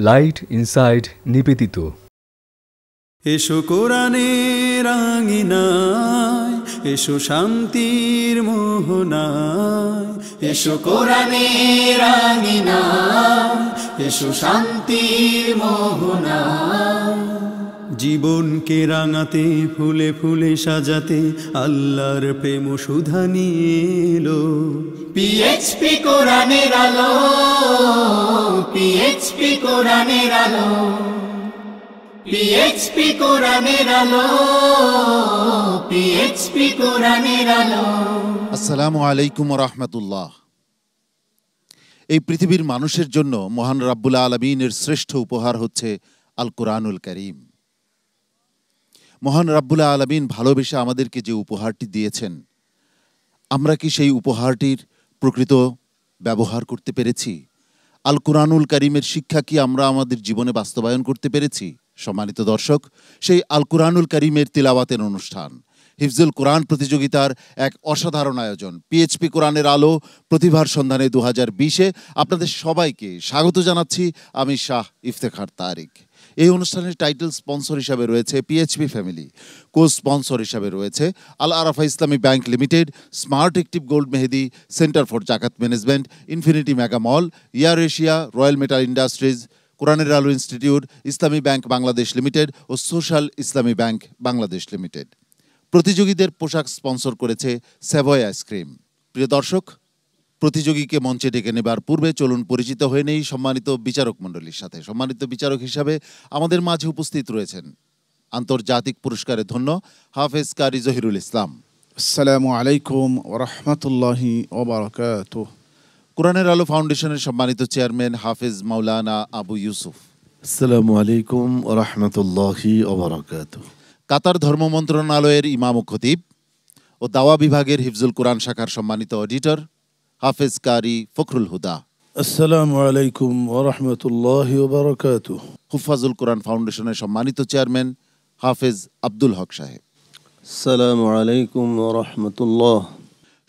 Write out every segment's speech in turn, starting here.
Light inside নিবেদিত। এসো কোরআনের আঙিনায়, এসো শান্তির মোহনায়, এসো কোরআনের আঙিনায়, এসো শান্তির মোহনায়। জীবনকে রাঙাতে, ফুলে ফুলে সাজাতে আল্লাহর প্রেম সুধা নিয়ে এলো পিএইচপি কোরআনের আলো, পিএইচপি কোরআনের আলো, পিএইচপি কোরআনের আলো, পিএইচপি কোরআনের আলো। আসসালামু আলাইকুম ওয়া রাহমাতুল্লাহ। এই পৃথিবীর মানুষের জন্য মহান রাব্বুল আলামিনের শ্রেষ্ঠ উপহার হচ্ছে আল কোরআনুল কারীম। মহান রাব্বুল আলামিন ভালোবেসে আমাদেরকে যে উপহারটি দিয়েছেন, আমরা কি সেই উপহারটির প্রকৃত ব্যবহার করতে পেরেছি? আল কোরআনুল কারীমের শিক্ষা কি আমরা আমাদের জীবনে বাস্তবায়ন করতে পেরেছি? সম্মানিত দর্শক, সেই আল কোরআনুল কারীমের তিলাওয়াতের অনুষ্ঠান হিফজুল কোরআন প্রতিযোগিতার এক অসাধারণ আয়োজন পিএইচপি কোরআনের আলো প্রতিভার সন্ধানে 2020-এ আপনাদের সবাইকে স্বাগত জানাচ্ছি। আমি শাহ ইফতেখার তারিক। এই অনুষ্ঠানের টাইটেল স্পন্সর হিসাবে রয়েছে পিএইচপি ফ্যামিলি, কো স্পন্সর হিসাবে রয়েছে আল আরাফা ইসলামী bank limited, smart active gold Mehedi, centre for জাকাত ম্যানেজমেন্ট, ইনফিনিটি মেগা মল, ইয়ার এশিয়া, রয়্যাল মেটাল ইন্ডাস্ট্রিজ, কোরআনের আলো ইনস্টিটিউট, ইসলামী ব্যাংক বাংলাদেশ লিমিটেড ও সোশ্যাল ইসলামী ব্যাংক বাংলাদেশ লিমিটেড। প্রতিযোগীদের পোশাক স্পন্সর করেছে সেভয় আইসক্রিম। প্রিয় দর্শক, প্রতিযোগীকে মঞ্চে ডেকে নেবার পূর্বে চলুন পরিচিত হয়ে নেই সম্মানিত বিচারক মণ্ডলীর সাথে। সম্মানিত বিচারক হিসাবে আমাদের মাঝে উপস্থিত রয়েছেন আন্তর্জাতিক পুরস্কারে ধন্য হাফেজ কারি জহিরুল ইসলাম। আসসালামু আলাইকুম ওয়া রাহমাতুল্লাহি ওয়া বারাকাতুহু। কোরআনের আলো ফাউন্ডেশনের সম্মানিত চেয়ারম্যান হাফেজ মাওলানা আবু ইউসুফ। আসসালামু আলাইকুম ওয়া রাহমাতুল্লাহি ওয়া বারাকাতুহু। কাতার ধর্ম মন্ত্রণালয়ের ইমাম ও খতিব ও দাওয়া বিভাগের হিফজুল কোরআন শাখার সম্মানিত অডিটর হাফেজ কারি ফখরুল হুদা। আসসালামু আলাইকুম ওয়া রাহমাতুল্লাহি ওয়া বারাকাতুহু। হুফাজুল কোরআন ফাউন্ডেশনের সম্মানিত চেয়ারম্যান হাফেজ আব্দুল হক সাহেব। আসসালামু আলাইকুম ওয়া রাহমাতুল্লাহ।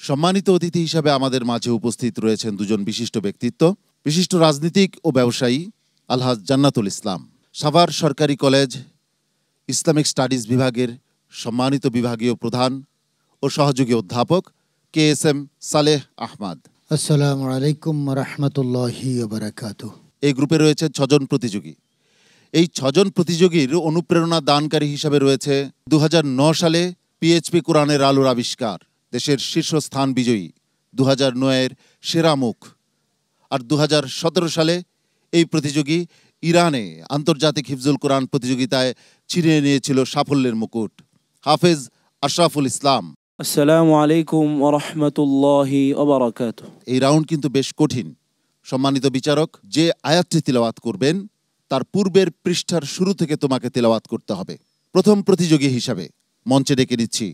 সম্মানিত অতিথি হিসাবে আমাদের মাঝে উপস্থিত রয়েছেন দুজন বিশিষ্ট ব্যক্তিত্ব, বিশিষ্ট রাজনীতিক ও ব্যবসায়ী আলহাজ জান্নাতুল ইসলাম, সাভার সরকারি কলেজ ইসলামিক স্টাডিজ বিভাগের সম্মানিত বিভাগীয় প্রধান ও সহযোগী অধ্যাপক KSM সালেহ আহমদ। আসসালামু আলাইকুম ওয়া রাহমাতুল্লাহি ওয়া বারাকাতুহু। এই গ্রুপে রয়েছে 6 জন প্রতিযোগী। এই 6 জন প্রতিযোগীর অনুপ্রেরণা দানকারী হিসাবে রয়েছে 2009 সালে পিএইচপি কোরআনের আলোর আবিষ্কার, দেশের শীর্ষস্থান বিজয়ী 2009-এর সেরা মুখ। আর 2017 সালে এই প্রতিযোগী ইরানে আন্তর্জাতিক হিফজুল কোরআন প্রতিযোগিতায় ছিনিয়ে নিয়েছিল সাফল্যের মুকুট, হাফেজ আশরাফুল ইসলাম। আসসালামু আলাইকুম ওয়া রাহমাতুল্লাহি ওয়া বারাকাতুহু। এই রাউন্ড কিন্তু বেশ কঠিন। সম্মানিত বিচারক, যে আয়াতটি তিলাওয়াত করবেন তার পূর্বের পৃষ্ঠার শুরু থেকে তোমাকে তিলাওয়াত করতে হবে। প্রথম প্রতিযোগী হিসাবে মঞ্চে ডেকে নিচ্ছি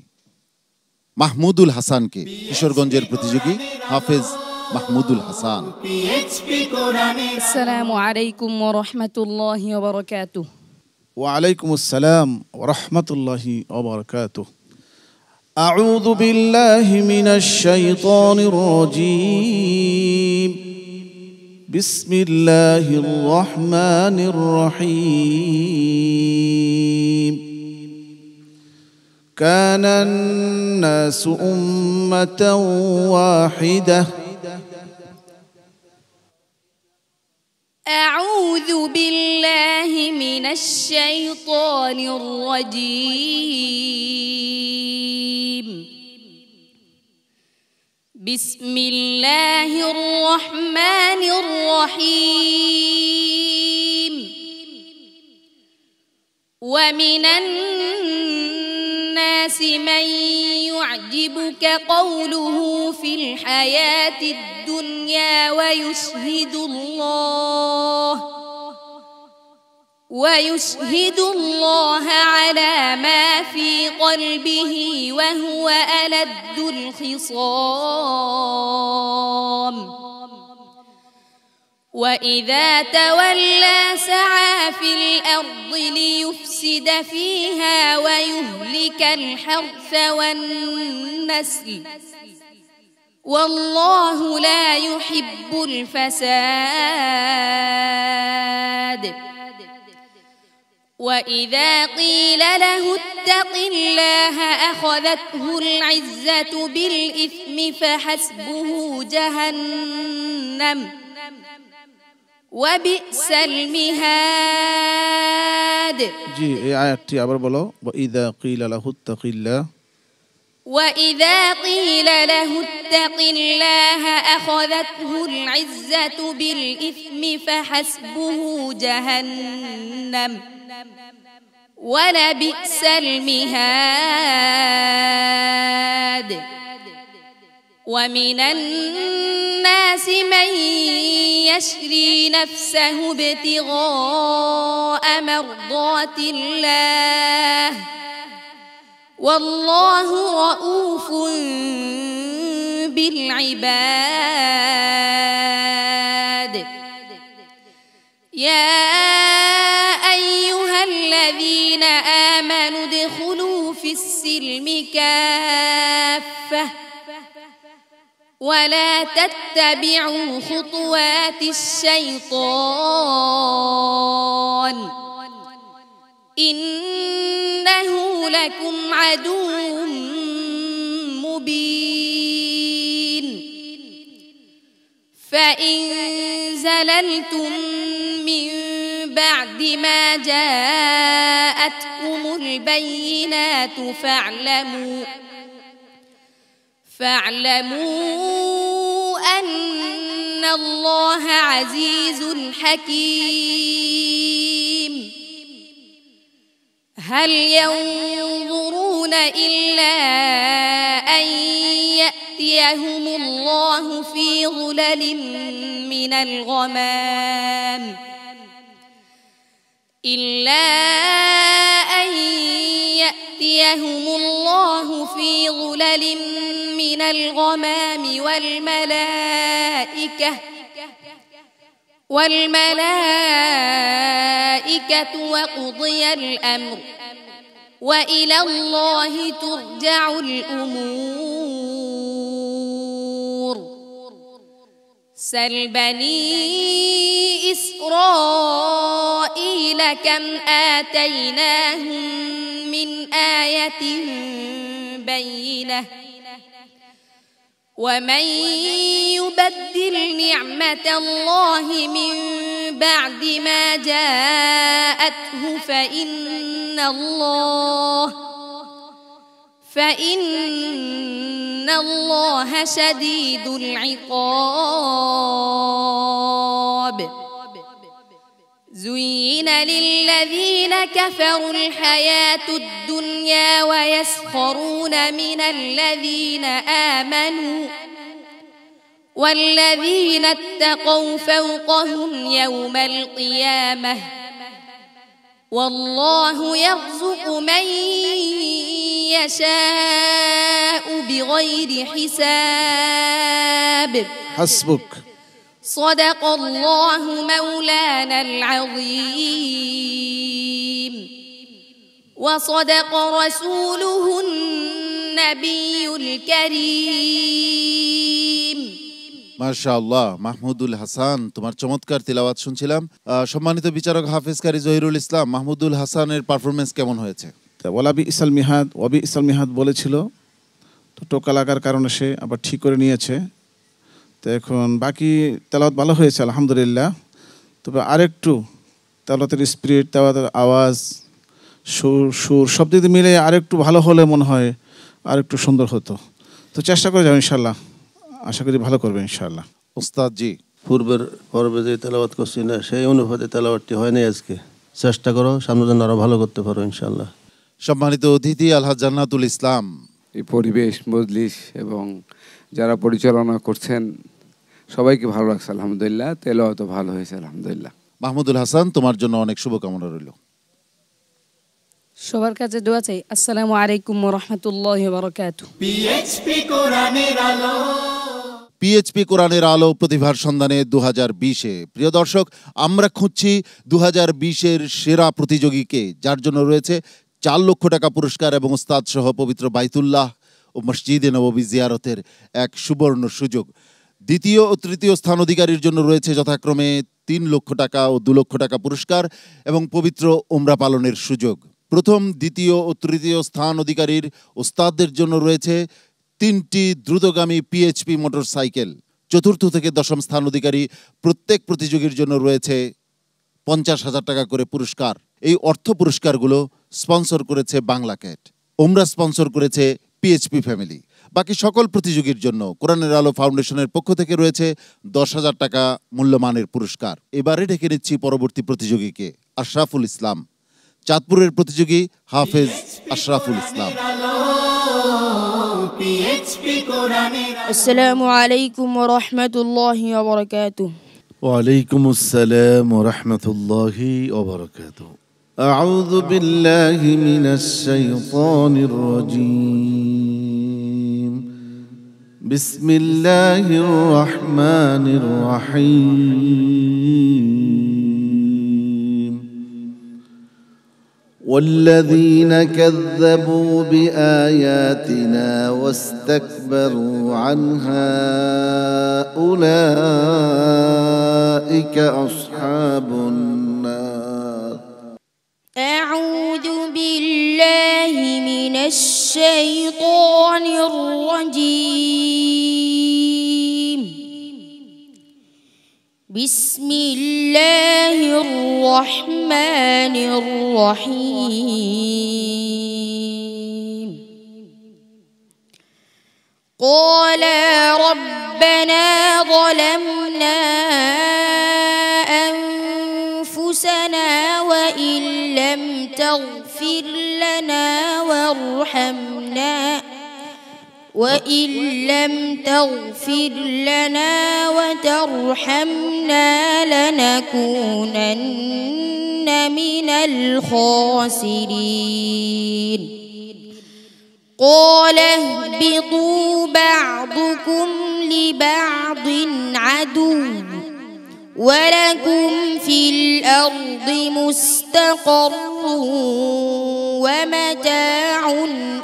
মাহমুদুল হাসানকে, কিশোরগঞ্জের প্রতিযোগী হাফেজ মাহমুদুল হাসান। আসসালামু আলাইকুম ওয়া রাহমাতুল্লাহি ওয়া বারাকাতুহু। ওয়া আলাইকুম আসসালাম ওয়া রাহমাতুল্লাহি ওয়া বারাকাতুহু। আউযু বিল্লাহি মিনাশ শাইতানির রাজীম। বিসমিল্লাহির রহমানির রহিম। কানান নাসু উম্মাতান ওয়াহিদাহ। أعوذ بالله من الشيطان الرجيم. بسم الله الرحمن الرحيم. ومن الناس من يعجبك قوله في الحياة الدنيا ويشهد الله على ما في قلبه وهو ألد الخصام. وإذا تولى سعى في الأرض ليفسد فيها ويهلك الحرث والنسل والله لا يحب الفساد. وإذا قيل له اتق الله أخذته العزة بالإثم فحسبه جهنم وبئس المهاد জি এই আয়াতটি আবার বলো ওয়াইদা কিলা লাহু তাকিল্লাহ وإذا قيل له اتق الله أخذته العزة بالإثم فحسبه جهنم ولبئس المهاد ومن الناس من يشري نفسه ابتغاء مرضات الله والله رؤوف بالعباد يا أيها الذين آمنوا ادخلوا في السلم كافة ولا تتبعوا خطوات الشيطان إنه لكم عدو مبين فإن زللتم من بعد ما جاءتكم البينات فاعلموا أن الله عزيز حكيم هل ينظرون إلا أن يأتيهم الله في ظلل من الغمام إلا أن يأتيهم الله في ظلل من الغمام والملائكة وقضي الأمر وإلى الله ترجع الأمور سل بني إسرائيل كم آتيناهم من آية بينة ومن يبدل نعمة الله من بعد ما جاءته فإن الله شديد العقاب زين للذين كفروا الحياة الدنيا ويسخرون من الذين آمنوا والذين اتقوا فوقهم يوم القيامة والله يرزق من يشاء بغير حساب حسبك صدق الله مولانا العظيم وصدق رسوله النبي الكريم মাশাআল্লাহ মাহমুদুল হাসান তোমার চমৎকার তিলাওয়াত শুনছিলাম সম্মানিত বিচারক হাফেজ কারি জহিরুল ইসলাম মাহমুদুল হাসানের পারফরমেন্স কেমন হয়েছে ওয়ালাবি ইসাল মিহাদ বলেছিল তো টোকা লাগার কারণে সে আবার ঠিক করে নিয়েছে তো এখন বাকি তেলাওয়াত ভালো হয়েছে আলহামদুলিল্লাহ তবে আরেকটু তেলাওয়াতের স্পিরিট তেলাওয়াতের আওয়াজ সুর সব দিকে মিলে আরেকটু ভালো হলে মনে হয় আরেকটু সুন্দর হতো তো চেষ্টা করে যাও ইনশাআল্লাহ আশা করি ভালো করবে ইনশাআল্লাহ ওস্তাদ জি পূর্বের পর্বে যে তেলাওয়াত করছি না সেই অনুপাতে তেলাওয়াতটি হয়নি আজকে চেষ্টা করো সামনে যেন আরো ভালো করতে পারো ইনশাআল্লাহ সম্মানিত অতিথি আলহাজ জান্নাতুল ইসলাম এই পরিবেশ মজলিস এবং যারা পরিচালনা করছেন সবাইকে ভালো লাগছে আলহামদুলিল্লাহ তেলাওয়াত ভালো হয়েছে আলহামদুলিল্লাহ মাহমুদুল হাসান তোমার জন্য অনেক শুভকামনা রইল সবার কাছে দোয়া চাই আসসালামু আলাইকুম ওয়া রাহমাতুল্লাহি ওয়া বারাকাতুহু পিএইচপি কোরআনের আলো পিএইচপি কোরআনের আলো প্রতিভার সন্ধানে 2020-এ প্রিয় দর্শক আমরা খুঁজছি 2020-এর সেরা প্রতিযোগীকে যার জন্য রয়েছে 4 লক্ষ টাকা পুরস্কার এবং উস্তাদ সহ পবিত্র বাইতুল্লাহ ও মসজিদে নববী জিয়ারতের এক সুবর্ণ সুযোগ দ্বিতীয় ও তৃতীয় স্থান অধিকারীর জন্য রয়েছে যথাক্রমে 3 লক্ষ টাকা ও 2 লক্ষ টাকা পুরস্কার এবং পবিত্র উমরা পালনের সুযোগ। প্রথম, দ্বিতীয় ও তৃতীয় স্থান অধিকারীর ওস্তাদদের জন্য রয়েছে 3টি দ্রুতগামী পিএইচপি মোটরসাইকেল। চতুর্থ থেকে দশম স্থান অধিকারী প্রত্যেক প্রতিযোগীর জন্য রয়েছে 50,000 টাকা করে পুরস্কার। এই অর্থ পুরস্কারগুলো স্পন্সর করেছে বাংলা ক্যাট, উমরা স্পন্সর করেছে পিএইচপি ফ্যামিলি। বাকি সকল প্রতিযোগীর জন্য কোরআনের আলো ফাউন্ডেশনের পক্ষ থেকে রয়েছে 10,000 টাকা মূল্যমানের পুরস্কার। এবারে ডেকে নিচ্ছি পরবর্তী প্রতিযোগীকে, আশরাফুল ইসলাম। চাঁদপুরের প্রতিযোগী হাফেজ আশরাফুল ইসলাম। আসসালামু আলাইকুম ওয়া রাহমাতুল্লাহি ওয়া বারাকাতুহু। ওয়ালাইকুম আসসালাম ওয়া রাহমাতুল্লাহি ওয়া বারাকাতুহু। আউযু বিল্লাহি মিনাশ শাইতানির রাজীম। বিসমিল্লাহির রহমানির রহিম। والذين كذبوا بآياتنا واستكبروا عنها أولئك أصحاب النار. أعوذ بالله من الشيطان الرجيم. بسم الله الرحمن الرحيم. قال ربنا ظلمنا أنفسنا وإن لم تغفر لنا وترحمنا لنكونن من الخاسرين. قال اهبطوا بعضكم لبعض عدو ولكم في الأرض مستقر ومتاع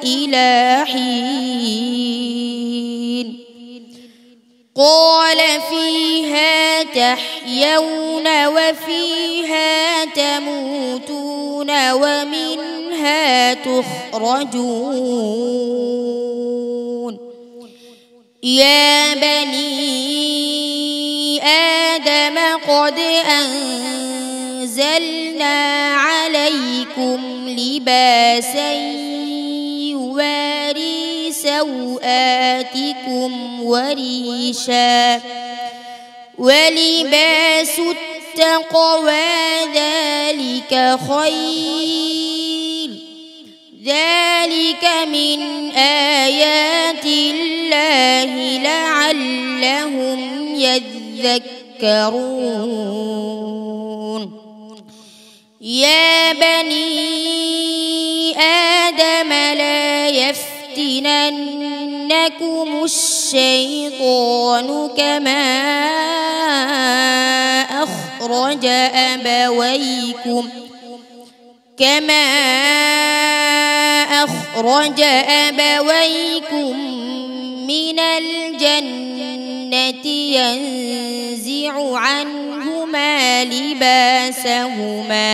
إلى حين. قال فيها تحيون وفيها تموتون ومنها تخرجون. يا بني آدم قد أنزلنا عليكم لباسا يواري سوآتكم وريشا ولباس التقوى ذلك خير. ذلك من آيات الله لعلهم يذكرون. يا بني آدم لا يفتننكم الشيطان كما أخرج أبويكم من الجنة ينزع عنهما لباسهما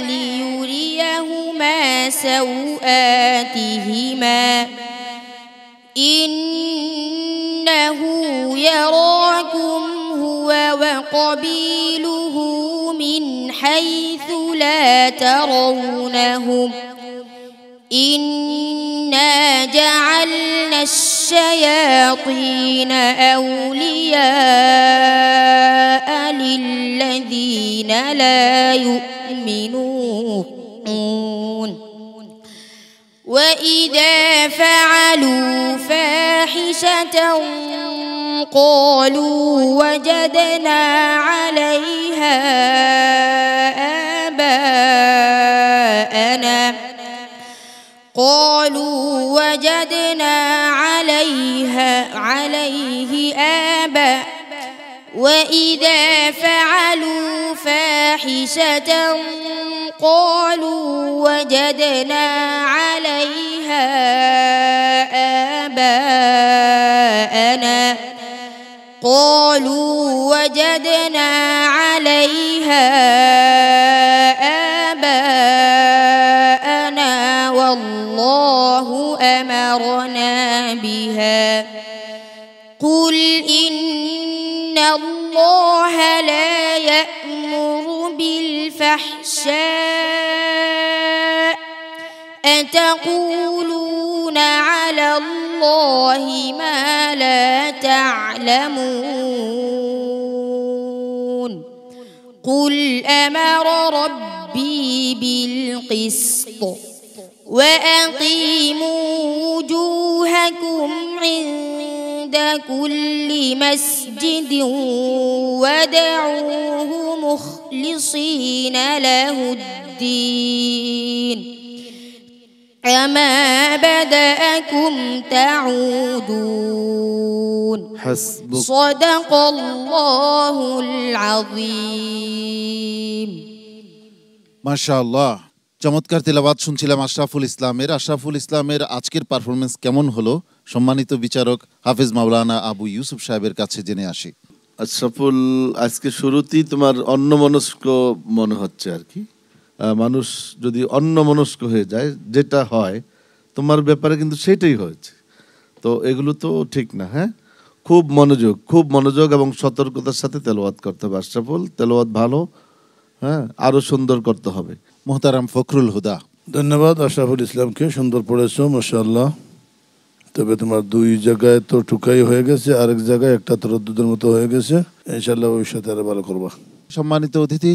ليريهما سوآتهما إنه يراكم هو وقبيله من حيث لا ترونهم إنا جعلنا الشياطين أولياء للذين لا يؤمنون. وإذا فعلوا فاحشة قالوا وجدنا عليها وإذا فعلوا فاحشة قالوا وجدنا عليها آباءنا والله أمرنا بها قل إن الله لا يأمر بالفحشاء أتقولون على الله ما لا تعلمون قل أمر ربي بالقسط وأقيموا وجوهكم عند كل مسجد ودعوه مخلصين له الدين كما بدأكم تعودون صدق الله العظيم মাশাআল্লাহ, চমৎকার তেলাওয়াত শুনছিলাম আশরাফুল ইসলামের। আশরাফুল ইসলামের আজকের পারফরমেন্স কেমন হলো সম্মানিত বিচারক হাফেজ মাওলানা আবু ইউসুফ সাহেবের কাছে জেনে আসি। আশরাফুল, আজকে শুরুতেই তোমার অন্যমনস্ক মনে হচ্ছে আর কি। মানুষ যদি অন্যমনস্ক হয়ে যায়, যেটা হয় তোমার ব্যাপারে কিন্তু সেটাই হয়েছে। তো এগুলো তো ঠিক না। হ্যাঁ, খুব মনোযোগ এবং সতর্কতার সাথে তেলাওয়াত করতে হবে আশরাফুল। তেলাওয়াত ভালো, হ্যাঁ, আরো সুন্দর করতে হবে। মোহতারাম ফখরুল হুদা। ধন্যবাদ আশরাফুল ইসলামকে, সুন্দর পড়েছো মাশাআল্লাহ। তবে তোমার দুই জায়গায় তো টুকাই হয়ে গেছে, আরেক জায়গায় একটা তরদ্দুদের মতো হয়ে গেছে। ইনশাআল্লাহ ওই সাথে আরো ভালো করবা। সম্মানিত অতিথি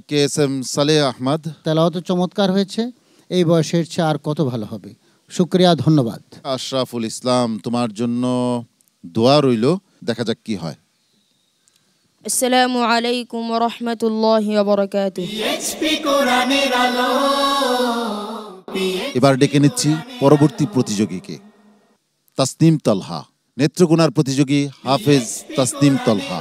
KSM সালেহ আহমদ, তেলাওয়াত চমৎকার হয়েছে, এই বয়সের চেয়ে আর কত ভালো হবে। শুকরিয়া, ধন্যবাদ। আশরাফুল ইসলাম, তোমার জন্য দোয়া রইল, দেখা যাক কি হয়। আসসালামু আলাইকুম ওয়া রাহমাতুল্লাহি ওয়া বারাকাতুহু। এবার ডেকে নিচ্ছি পরবর্তী প্রতিযোগীকে, তাসনিম তলহা। নেত্রকোনার প্রতিযোগী হাফেজ তাসনিম তলহা।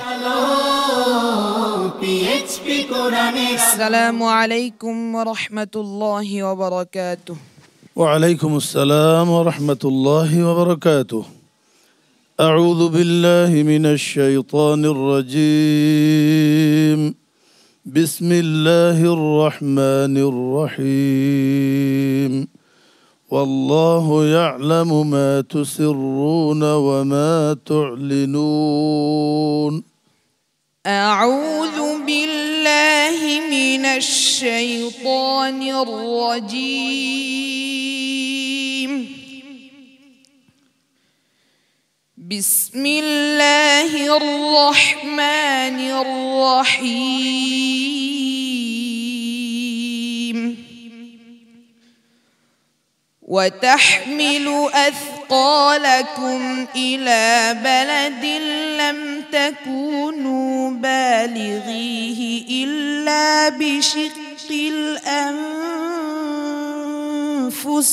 আসসালামু আলাইকুম ওয়া রাহমাতুল্লাহি ওয়া বারাকাতুহু। ওয়া আলাইকুম আসসালাম ওয়া রাহমাতুল্লাহি ওয়া বারাকাতুহু। أعوذ بالله من الشيطان الرجيم. بسم الله الرحمن الرحيم. والله يعلم ما تسرون وما تعلنون. أعوذ بالله من الشيطان الرجيم. بسم الله الرحمن الرحيم. وتحمل أثقالكم إلى بلد لم تكونوا بالغيه إلا بشق الأنفس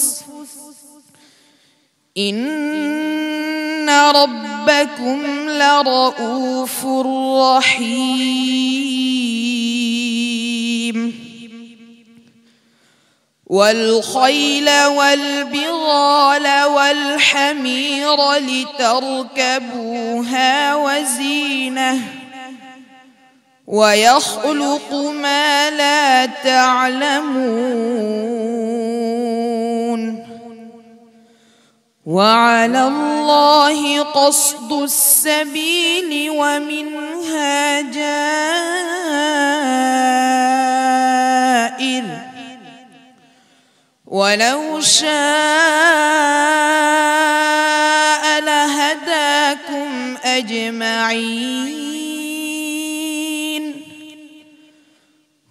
إن ربكم لرؤوف رحيم. والخيل والبغال والحمير لتركبوها وزينة ويخلق ما لا تعلمون. وعلى الله قصد السبيل ومنها جائر ولو شاء لهداكم أجمعين.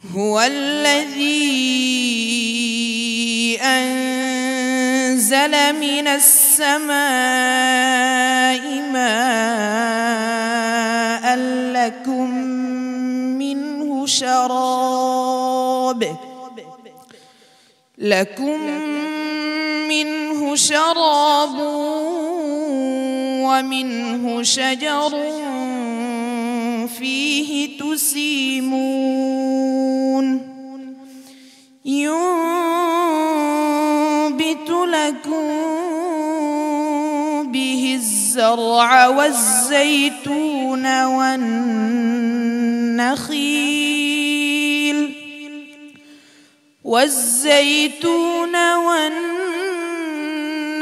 هو الذي أنزل من السماء ماء لكم منه شراب ومنه شجر فيه تسيمون ينبت لكم به الزرع والزيتون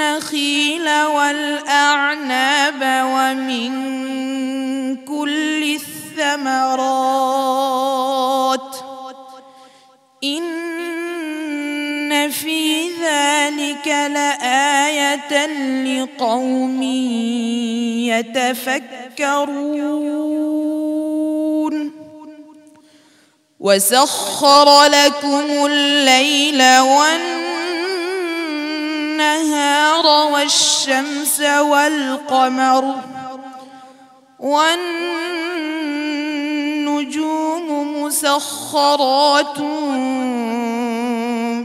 والنخيل والأعناب ومن كل الثمرات إن في ذلك لآية لقوم يتفكرون وسخر لكم الليل والنهار والشمس والقمر والنجوم مسخرات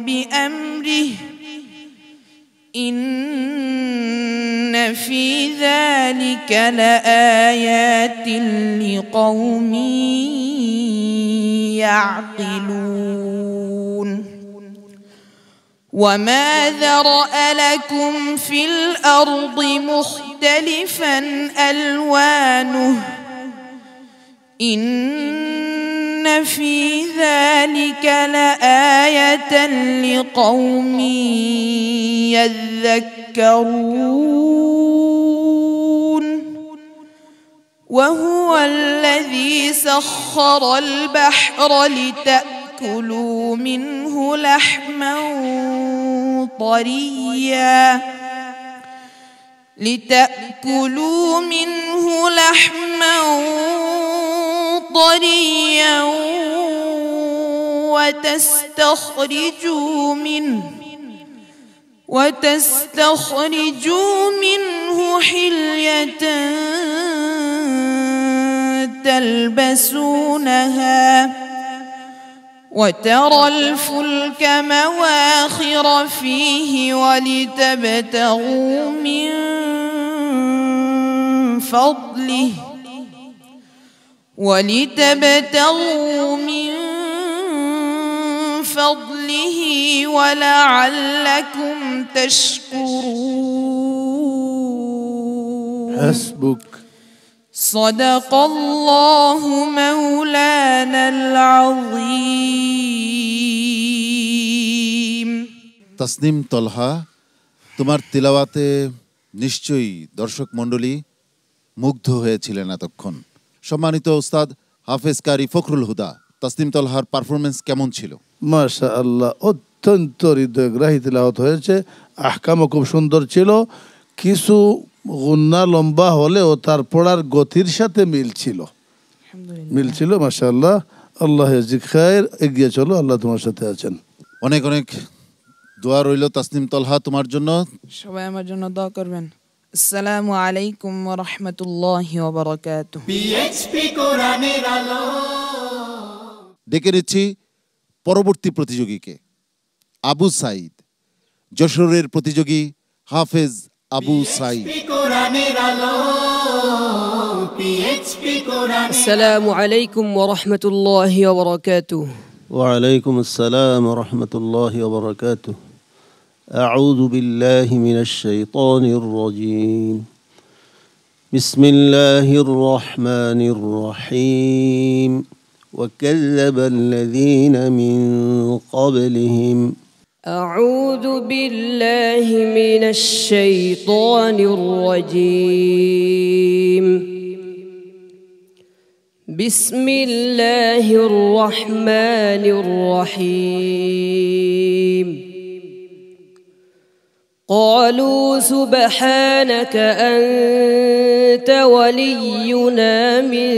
بأمره إن في ذلك لآيات لقوم يعقلون وما ذرأ لكم في الأرض مختلفا ألوانه إن في ذلك لآية لقوم يذكرون وهو الذي سخر البحر لتأكلوا منه لحما طريا وتستخرجوا منه حلية تلبسونها وترى الفلك مواخر فيه ولتبتغوا من فضله ولعلكم تشكرون حسبك صدق الله مولانا العظيم তাসনিম তলহা, তোমার তিলাওয়াতে নিশ্চয়ই দর্শক মণ্ডলী মুগ্ধ হয়েছিলেন এতক্ষণ। সম্মানিত উস্তাদ হাফেজ কারি ফখরুল হুদা, তাসনিম তলহার পারফরমেন্স কেমন ছিল? মাশাআল্লাহ, অত্যন্ত হৃদয়গ্রাহী তিলাওয়াত হয়েছে। আহকামও খুব সুন্দর ছিল। কিছু গুন্না লম্বা হলেও তার পড়ার গতির সাথে মিল ছিল। মাশাআল্লাহ, আল্লাহ ইয়াজিক খায়ের। এগিয়ে চলো, আল্লাহ তোমার সাথে আছেন। অনেক অনেক দোয়া রইল তাসনিম তলহা তোমার জন্য। সবাই আমার জন্য দোয়া করবেন। আসসালামু আলাইকুম ওয়া রাহমাতুল্লাহি ওয়া বারাকাতুহু। পিএইচপি কোরআনের আলো। ডেকে নিচ্ছি পরবর্তী প্রতিযোগীকে, আবু সাইদ, যশোরের প্রতিযোগী হাফেজ আবু সাইদ। আসসালামু আলাইকুম ওয়া রাহমাতুল্লাহি ওয়া বারাকাতুহু। ওয়া আলাইকুম আসসালাম ওয়া রাহমাতুল্লাহি ওয়া বারাকাতুহু। أعوذ بالله من الشيطان الرجيم. بسم الله الرحمن الرحيم. وكذب الذين من قبلهم. أعوذ بالله من الشيطان الرجيم. بسم الله الرحمن الرحيم. قالوا سبحانك أنت ولينا من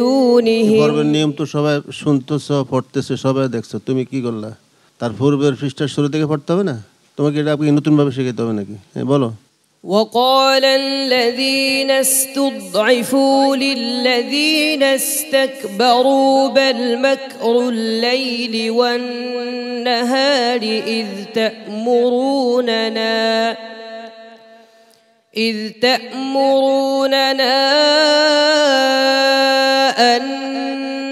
دونهم. পর্বের নিয়ম তো সবাই শুনতেছো, পড়তেছো, সবাই দেখছো। তুমি কি করলা? তার পূর্বের পৃষ্ঠার শুরু থেকে পড়তে হবে না? তোমাকে এটা আপনি নতুনভাবে শিখাতে হবে নাকি? বলো। وقال الذين استضعفوا للذين استكبروا بل مكر الليل والنهار إذ إذ تأمروننا أن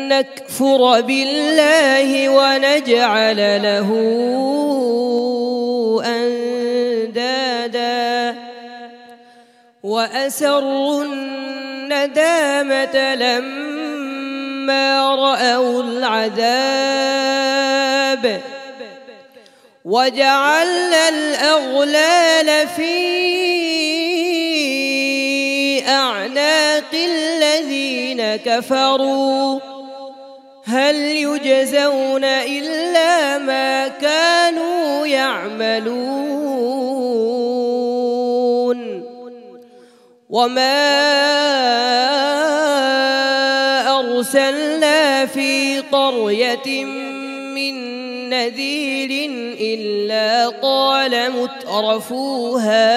نكفر بالله ونجعل له أندادا وأسروا الندامة لما رأوا العذاب وجعلنا الأغلال في أعناق الذين كفروا هل يجزون إلا ما كانوا يعملون وما أرسلنا في قرية من نذير إلا قال مترفوها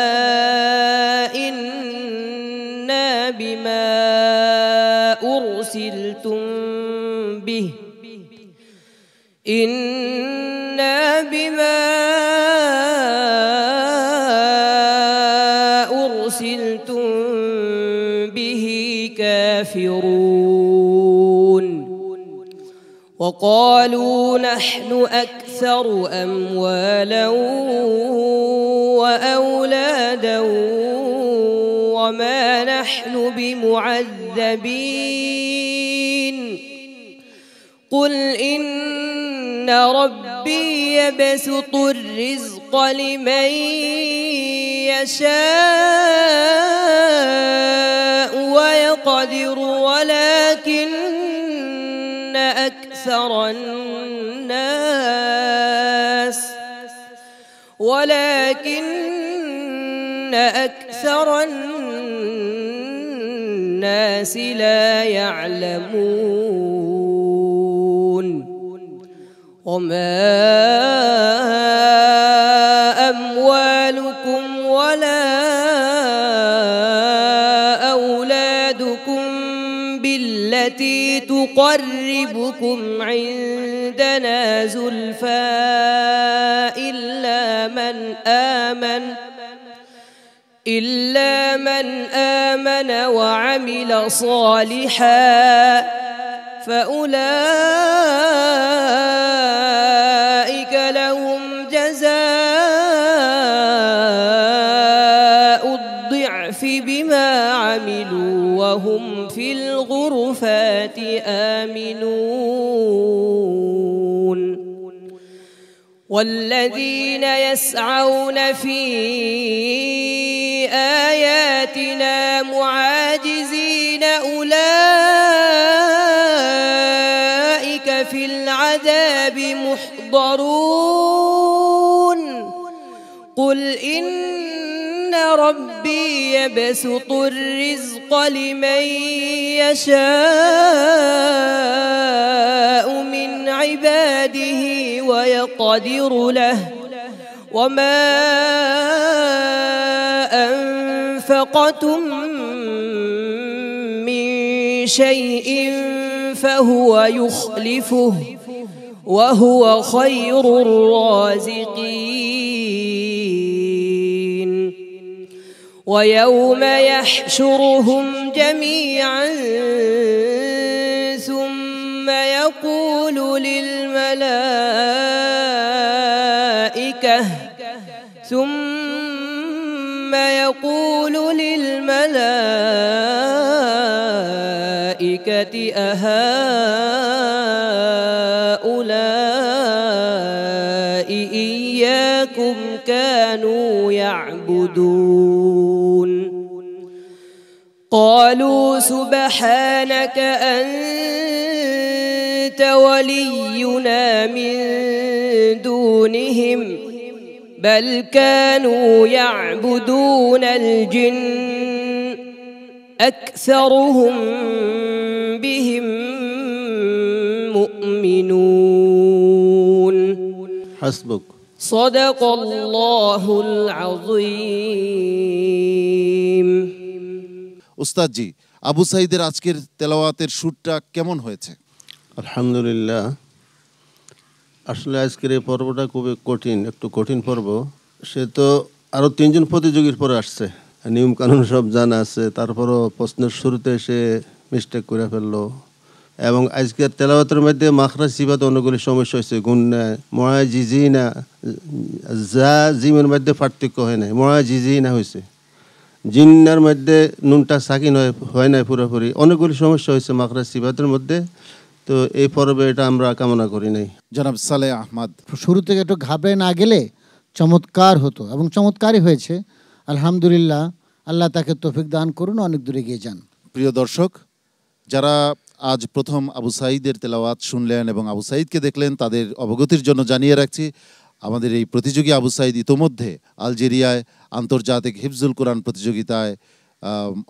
إنا بما أرسلتم به كافرون وقالوا نحن أكثر أموالا وأولادا وما نحن بمعذبين قل إن ربي يبسط الرزق لمن يشاء ويقدر ولكن أكثر الناس لا يعلمون وما أموالكم ولا أولادكم بالتي تقربكم عندنا زلفى إلا من آمن وعمل صالحا فأولئك لهم جزاء الضعف بما عملوا وهم في الغرفات آمنون والذين يسعون في آياتنا معاجزين أولئك في العذاب محضرون قل إن ربي يبسط الرزق لمن يشاء من عباده ويقدر له وما أنفقتم من شيء فهو يخلفه وهو خير الرازقين ويوم يحشرهم جميعا ثم يقول للملائكة أهؤلاء إياكم كانوا يعبدون قالوا سبحانك أنت ولينا من دونهم بل كانوا يعبدون الجن أكثرهم بهم مؤمنون حسبك صدق الله العظيم উস্তাদজি আবু সাইদের আজকের তেলাওয়াতের সুরটা কেমন হয়েছে? আলহামদুলিল্লাহ। আসলে আজকের এই পর্বটা খুবই কঠিন, একটু কঠিন পর্ব। সে তো আরও 3 জন প্রতিযোগীর পরে আসছে, নিয়ম কানুন সব জানা আছে, তারপরও প্রশ্নের শুরুতে সে মিস্টেক করে ফেললো। এবং আজকের তেলাওয়াতের মধ্যে মাখরাজ সিফাতে অনেকগুলি সমস্যা হয়েছে, গুন্না মুআজিজিনা, যা জিমের মধ্যে পার্থক্য হয় নাই, মুআজিজিনা হয়েছে। জিন্নার মধ্যে নুনটা সাকিন হয় নাই পুরোপুরি, অনেকগুলি সমস্যা হয়েছে মাখরাজ সিফাতের মধ্যে। তো এই পর্বে এটা আমরা কামনা করি নাই। জনাব সালেহ আহমদ, শুরু থেকে একটু ঘাবড়ে না গেলে চমৎকার হতো এবং চমৎকারই হয়েছে। আলহামদুলিল্লাহ, আল্লাহ তাকে তৌফিক দান করুন, অনেক দূরে গিয়ে যান। প্রিয় দর্শক, যারা আজ প্রথম আবু সাঈদের তেলাওয়াত শুনলেন এবং আবু সাঈদকে দেখলেন, তাদের অবগতির জন্য জানিয়ে রাখছি আমাদের এই প্রতিযোগী আবু সাঈদ ইতোমধ্যে আলজেরিয়ায় আন্তর্জাতিক হিফজুল কোরআন প্রতিযোগিতায়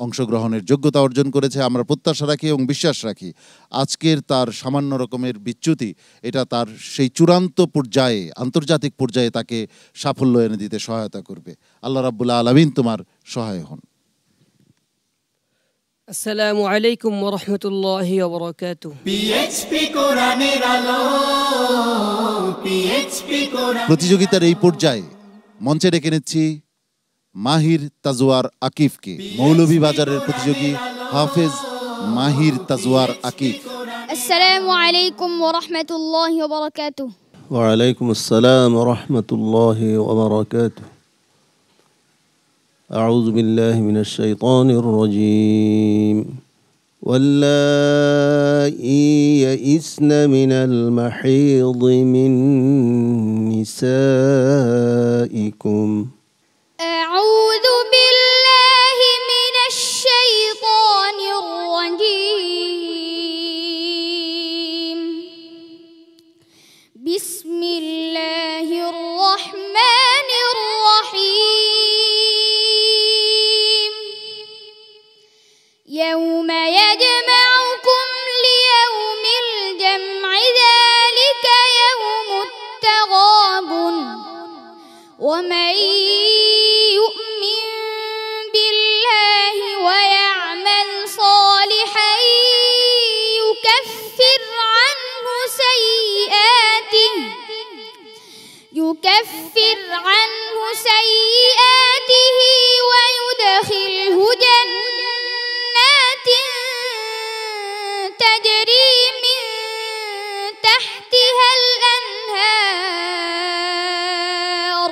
অংশগ্রহণের যোগ্যতা অর্জন করেছে। আমরা প্রত্যাশা রাখি এবং বিশ্বাস রাখি আজকের তার সামান্য রকমের বিচ্যুতি এটা তার সেই চূড়ান্ত পর্যায়ে, আন্তর্জাতিক পর্যায়ে তাকে সাফল্য এনে দিতে সহায়তা করবে। আল্লাহ রাব্বুল আলামিন তোমার সহায় হন। আসসালামু আলাইকুম ওয়া রাহমাতুল্লাহি ওয়া বারাকাতুহু। পিএইচপি কোরআনের আলো, পিএইচপি কোরআন। প্রতিযোগিতার এই পর্যায়ে মঞ্চে ডেকে নিচ্ছি মাহির তাজওয়ার আকিফকে। মৌলভীবাজারের প্রতিযোগী হাফেজ মাহির তাজওয়ার আকিফ। আসসালামু আলাইকুম ওয়া রাহমাতুল্লাহি ওয়া বারাকাতুহু। ওয়া আলাইকুম আসসালাম ওয়া রাহমাতুল্লাহি ওয়া বারাকাতুহু। أعوذ بالله من الشيطان الرجيم. واللائي يئسن من المحيض من نسائكم. أعوذ بالله من الشيطان الرجيم. بسم الله الرحمن الرحيم. يوم يجمعكم ليوم الجمع ذلك يوم التغابن ومن يؤمن بالله ويعمل صالحا يكفر عنه سيئاته ويدخله جنات تجري من تحتها الأنهار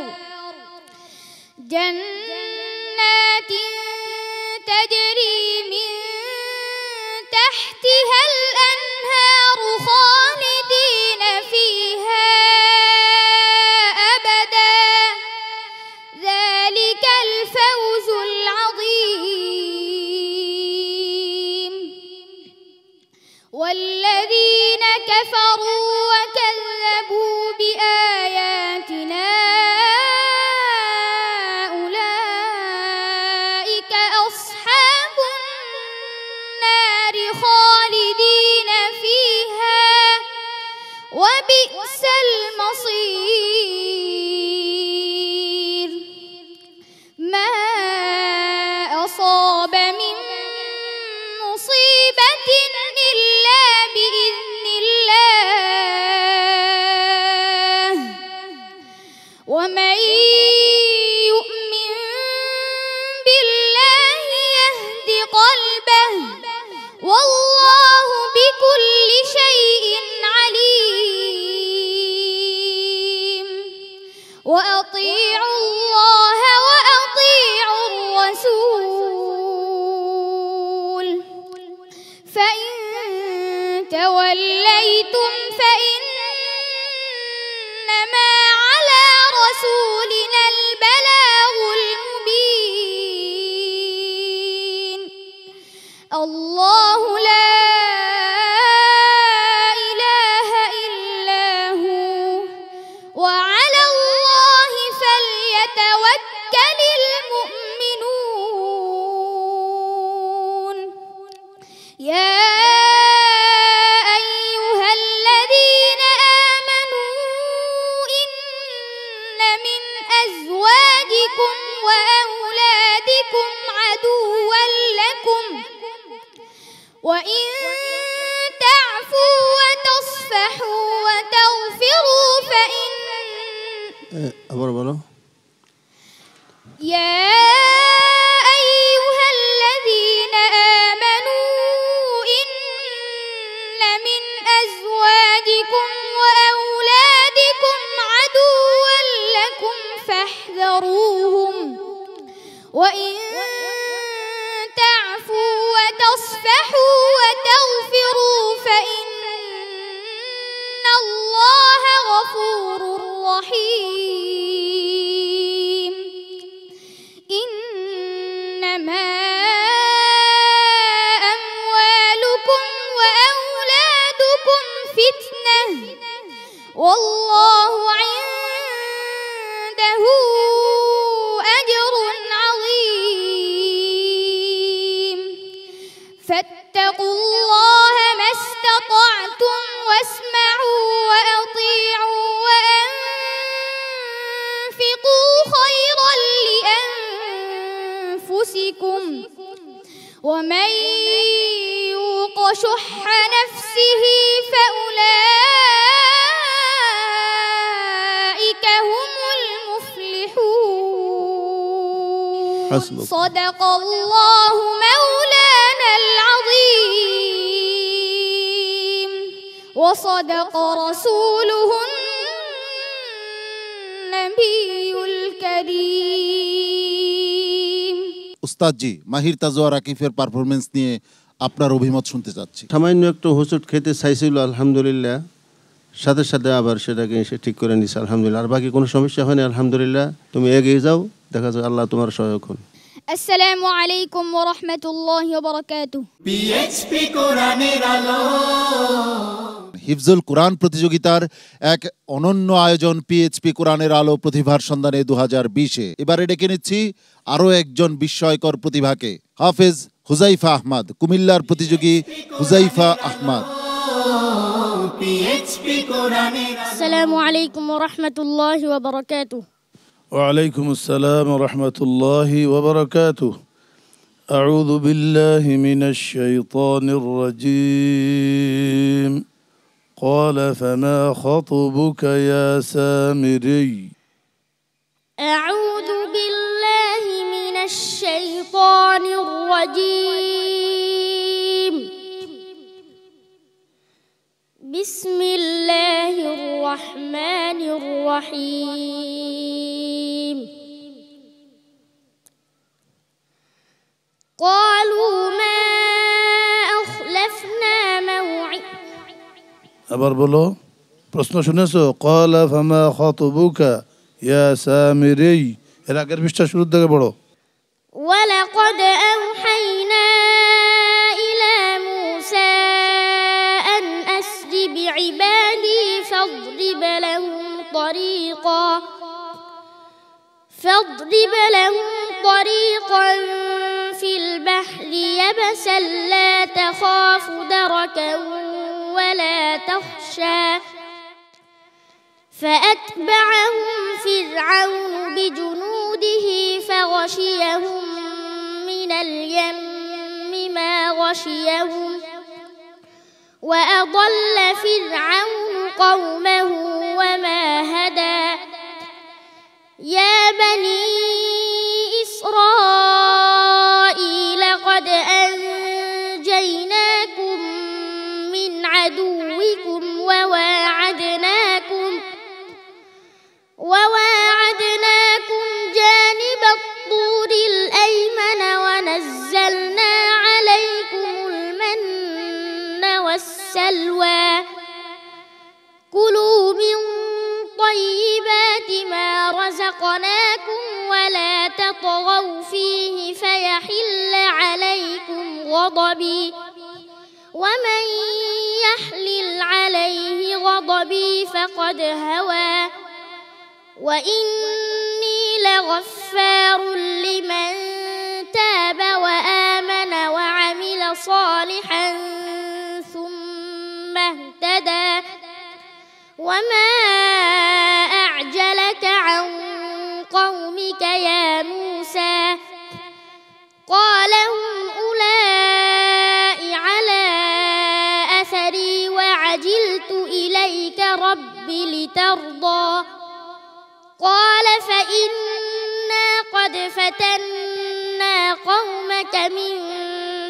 جنات تجري من تحتها الأنهار خالدين فيها أبدا ذلك الفوز العظيم. والذين كفروا وكذبوا بآياتنا أولئك أصحاب النار خالدين فيها وبئس المصير. ما أصاب من مصيبة إلا بإذن الله ومن يؤمن بالله يهد قلبه والله بكل شيء عليم. وأطيعوا الله وأطيعوا الرسول فإن توليتم فإنما على رسولنا البلاغ المبين. الله لا إله إلا هو وعلى الله فليتوكل المؤمنون. يا أيها الذين آمنوا إن من أزواجكم وأولادكم عدوا لكم وإن تعفوا وتصفحوا وتغفروا فإن يا وتصفحوا وتغفروا فإن الله غفور رحيم إنما أموالكم وأولادكم فتنة والله عنده أجر عظيم فاتقوا الله ما استطعتم واسمعوا وأطيعوا وأنفقوا خيرا لأنفسكم ومن يوق شح نفسه فأولئك هم المفلحون حسبك. صدق الله مولانا العظيم وصدق رسوله النبي الكريم উস্তাদ জি মাহির তাজওয়ার আকিফের পারফরমেন্স নিয়ে আপনার অভিমত শুনতে চাচ্ছি। সামান্য একটু হোঁচট খেতে চাইছিল আলহামদুলিল্লাহ, সাথে সাথে আবার সেটাকে এসে ঠিক করে নিছে আলহামদুলিল্লাহ। আর বাকি কোনো সমস্যা হয়নি আলহামদুলিল্লাহ। তুমি এগিয়ে যাও, দেখা যাক আল্লাহ তোমার সহায়ক হন। السلام عليكم ورحمة الله وبركاته পিএইচপি কোরআনের আলো হিফজুল কোরআন প্রতিযোগিতার এক অনন্য আয়োজন পিএইচপি কোরআনের আলো প্রতিভার সন্ধানে 2020-এ। এবারে ডেকে নিচ্ছি আরও একজন বিস্ময়কর প্রতিভাকে, হাফেজ হুজাইফা আহমদ, কুমিল্লার প্রতিযোগী হুজাইফা আহমদ। পিএইচপি কোরআনের السلام عليكم ورحمة الله وبركاته وعليكم السلام ورحمة الله وبركاته أعوذ بالله من الشيطان الرجيم قال فما خطبك يا سامري أعوذ بالله من الشيطان الرجيم بسم الله الرحمن الرحيم قالوا ما أخلفنا موعد আবার বলো, প্রশ্ন শুনেছো? قال فما خطبك يا سامري, এর আগের পৃষ্ঠা শুরু থেকে পড়ো। ولقد أوحينا إلى موسى أن أسر بعبادي فاضرب لهم طريقا في البحر يبسا لا تخاف دركا ولا تخشى فأتبعهم فرعون بجنوده فغشيهم من اليم ما غشيهم وأضل فرعون قومه وما هدى يا بني إسرائيل قد أنجيناكم من عدوكم وواعدناكم جانب الطور الأيمن ونزلنا عليكم المن والسلوى كلوا من طيبات ما رزقناكم ولا تطغوا فيه فيحل عليكم غضبي ومن يحلل عليه غضبي فقد هوى وإني لغفار لمن تاب وآمن وعمل صالحا ثم اهتدى وما أعجلك عن قومك يا موسى قال هم أولئك على أثري وعجلت إليك رب لترضى قال فإنا قد فتنا قومك من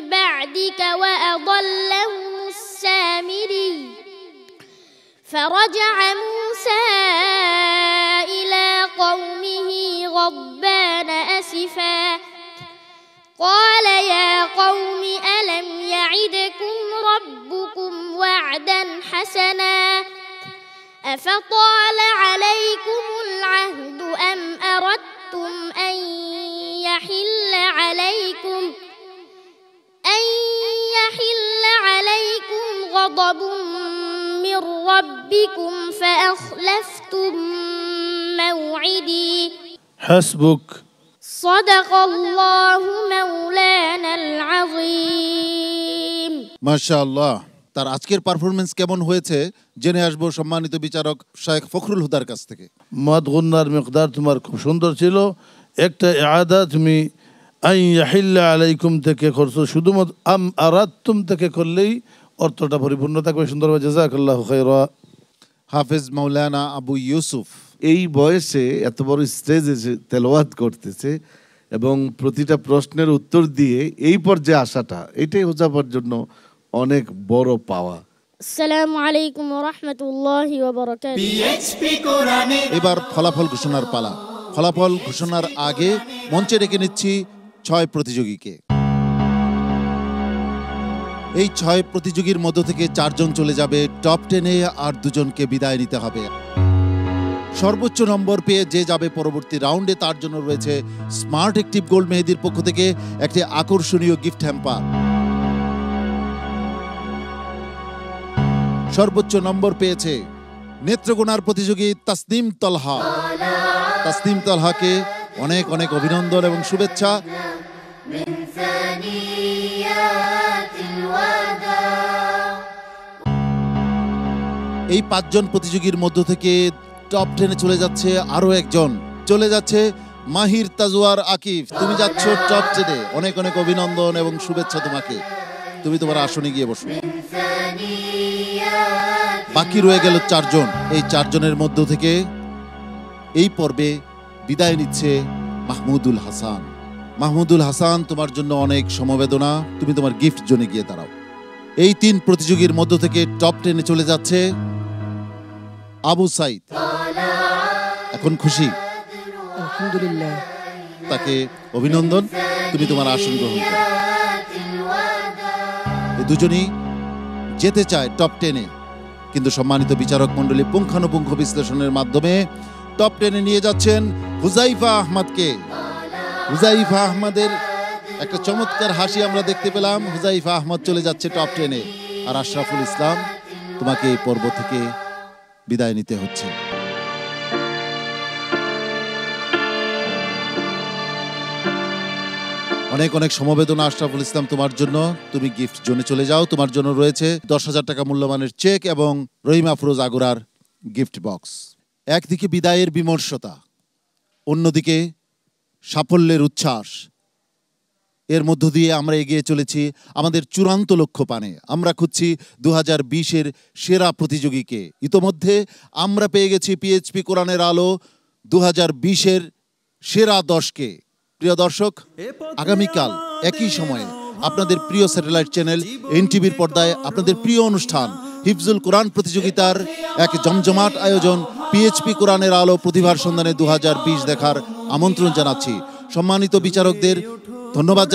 بعدك وأضلهم السامري فرجع موسى إلى قومه غضبان أسفا قال يا قوم ألم يعدكم ربكم وعدا حسنا أفطال عليكم العهد أم أردتم أن يحل عليكم غضب من ربكم فأخلفتم موعدي حسبك صدق الله مولانا العظيم মাশাআল্লাহ। তার আজকের পারফরমেন্স কেমন হয়েছে জেনে আসবো সম্মানিত বিচারক শেখ ফখরুল হুদার কাছ থেকে। মদ গুন্নার মিকদার তোমার খুব সুন্দর ছিল। একটা ইআদা তুমি আই ইয়াহিল্লা আলাইকুম থেকে করছো, শুধুমাত্র আম আরাদতুম থেকে করলেই অর্থটা পরিপূর্ণ থাকবে সুন্দরভাবে। জাযাকাল্লাহু খায়রা। হাফেজ মাওলানা আবু ইউসুফ এই বয়সে এত বড় স্টেজে তেলাওয়াত করতেছে এবং প্রতিটা প্রশ্নের উত্তর দিয়ে এই পর্যায়ে আসাটা, এটাই হোজাফার জন্য অনেক বড় পাওয়া। আসসালামু আলাইকুম ওয়া রাহমাতুল্লাহি ওয়া বারাকাতুহু। পিএইচপি কোরআনে এবার ফলাফল ঘোষণার পালা। ফলাফল ঘোষণার আগে মঞ্চে ডেকে নিচ্ছি 6 প্রতিযোগীকে। এই 6 প্রতিযোগীর মধ্য থেকে 4 জন চলে যাবে টপ 10-এ, আর 2 জনকে বিদায় নিতে হবে। সর্বোচ্চ নম্বর পেয়ে যে যাবে পরবর্তী রাউন্ডে, তার জন্য রয়েছে স্মার্ট অ্যাক্টিভ গোল্ড মেহেদির পক্ষ থেকে একটি আকর্ষণীয় গিফট হ্যাম্পার। সর্বোচ্চ নম্বর পেয়েছে নেত্রকোনার প্রতিযোগী তাসনিম তলহা। তাসনিম তলহাকে অনেক অনেক অভিনন্দন এবং শুভেচ্ছা। এই 5 জন প্রতিযোগীর মধ্য থেকে টপ 10-এ চলে যাচ্ছে আরো একজন, চলে যাচ্ছে মাহির তাজওয়ার আকিফ। তুমি যাচ্ছ টপ 10-এ। অনেক অনেক অভিনন্দন এবং শুভেচ্ছা তোমাকে। তুমি তোমার আসনে গিয়ে বসো। বাকি রয়ে গেল 4 জন। এই 4 জনের মধ্য থেকে এই পর্বে বিদায় নিচ্ছে মাহমুদুল হাসান। মাহমুদুল হাসান, তোমার জন্য অনেক সমবেদনা। তুমি তোমার গিফট জোনে গিয়ে দাঁড়াও। এই 3 প্রতিযোগীর মধ্য থেকে টপ 10-এ চলে যাচ্ছে আবু সাইদ। এখন খুশি? আলহামদুলিল্লাহ। তাকে অভিনন্দন। তুমি তোমার আসন গ্রহণ করো। এই দুজনই যেতে চায় টপ 10-এ, কিন্তু সম্মানিত বিচারক মণ্ডলী পুঙ্খানুপুঙ্খ বিশ্লেষণের মাধ্যমে টপ 10-এ নিয়ে যাচ্ছেন হুজাইফা আহমদকে। হুজাইফা আহমদের একটা চমৎকার হাসি আমরা দেখতে পেলাম। হুজাইফা আহমদ চলে যাচ্ছে টপ 10-এ। আর আশরাফুল ইসলাম, তোমাকে এই পর্ব থেকে বিদায় নিতে হচ্ছে। অনেক অনেক সমবেদনা আশরাফুল ইসলাম তোমার জন্য। তুমি গিফট জোনে চলে যাও। তোমার জন্য রয়েছে 10,000 টাকা মূল্যমানের চেক এবং রহিম আফরোজ আগরার গিফট বক্স। একদিকে বিদায়ের বিমর্ষতা, অন্যদিকে সাফল্যের উচ্ছ্বাস। এর মধ্য দিয়ে আমরা এগিয়ে চলেছি আমাদের চূড়ান্ত লক্ষ্য পানে। আমরা খুঁজছি 2020-এর সেরা প্রতিযোগীকে। ইতোমধ্যে আমরা পেয়ে গেছি পিএইচপি কোরআনের আলো 2020-এর সেরা 10কে। প্রিয় দর্শক, আগামীকাল একই সময়ে আপনাদের প্রিয় স্যাটেলাইট চ্যানেল এনটিভির পর্দায় আপনাদের প্রিয় অনুষ্ঠান হিফজুল কোরআন প্রতিযোগিতার এক জমজমাট আয়োজন পিএইচপি কোরআনের আলো প্রতিভার সন্ধানে 2020 দেখার আমন্ত্রণ জানাচ্ছি। সম্মানিত বিচারকদের ধন্যবাদ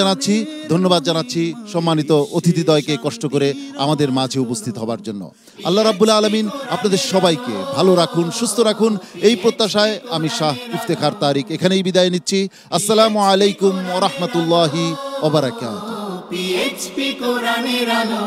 জানাচ্ছি সম্মানিত অতিথিদ্বয়কে কষ্ট করে আমাদের মাঝে উপস্থিত হবার জন্য। আল্লাহ রাব্বুল আলামিন আপনাদের সবাইকে ভালো রাখুন, সুস্থ রাখুন, এই প্রত্যাশায় আমি শাহ ইফতেখার তারিক এখানেই বিদায় নিচ্ছি। আসসালামু আলাইকুম ওয়া রাহমাতুল্লাহি ওয়া বারাকাতুহু। পিএইচপি কোরআনের আলো।